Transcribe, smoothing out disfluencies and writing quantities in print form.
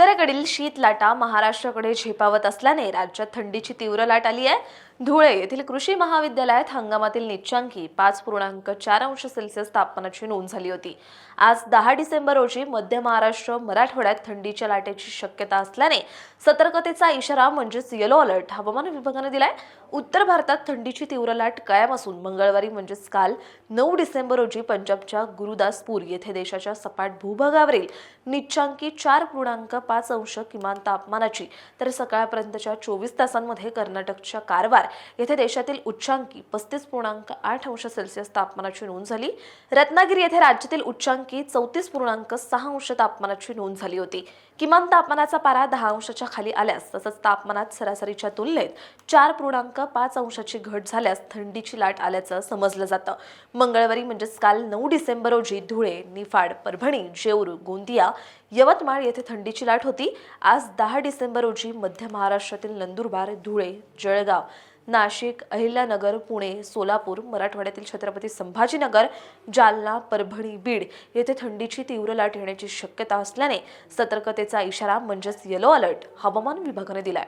उत्तरेकडील शीत लाटा महाराष्ट्राकडे झेपावत असल्याने राज्यात थंडीची तीव्र लाट आली आहे। धुळे येथील कृषी महाविद्यालयात हंगामातील नीचांकी 5.4 अंश सेल्सिअस तापमानाची नोंद झाली होती। आज 10 डिसेंबर रोजी मध्य महाराष्ट्र मराठवाड्यात थंडीच्या लाटेची शक्यता असल्याने सतर्कतेचा इशारा म्हणजेच येलो अलर्ट हवामान विभागाने दिलाय। उत्तर भारतात थंडीची तीव्र लाट कायम असून मंगळवारी म्हणजेच काल 9 डिसेंबर रोजी पंजाबच्या गुरुदासपूर येथे देशाच्या सपाट भूभागावरील नीचांकी 4.5 अंश किमान तापमानाची तर सकाळपर्यंतच्या 24 तासांमध्ये कर्नाटकच्या कारवार येथे देशातील उच्चांकी 35.8 अंश सेल्सिअस तापमानाची नोंद झाली। रत्नागिरी येथे राज्यातील उच्चांकी 34.6 अंश तापमानाची नोंद झाली होती। किमान तापमानाचा पारा 10 अंशाच्या खाली आल्यास तसंच तापमानात सरासरीच्या तुलनेत 4.5 अंशाची घट झाल्यास थंडीची लाट आल्याचं समजलं जातं। मंगळवारी म्हणजेच काल 9 डिसेंबर रोजी धुळे, निफाड, परभणी, जेऊर, गोंदिया, यवतमाळ येथे थंडीची लाट होती। आज 10 डिसेंबर रोजी मध्य महाराष्ट्रातील नंदुरबार, धुळे, जळगाव, नाशिक, अहिल्यानगर, पुणे, सोलापूर, मराठवाड्यातील छत्रपती संभाजीनगर, जालना, परभणी, बीड येथे थंडीची तीव्र लाट येण्याची शक्यता असल्याने सतर्कतेचा इशारा म्हणजेच येलो अलर्ट हवामान विभागाने दिलाय।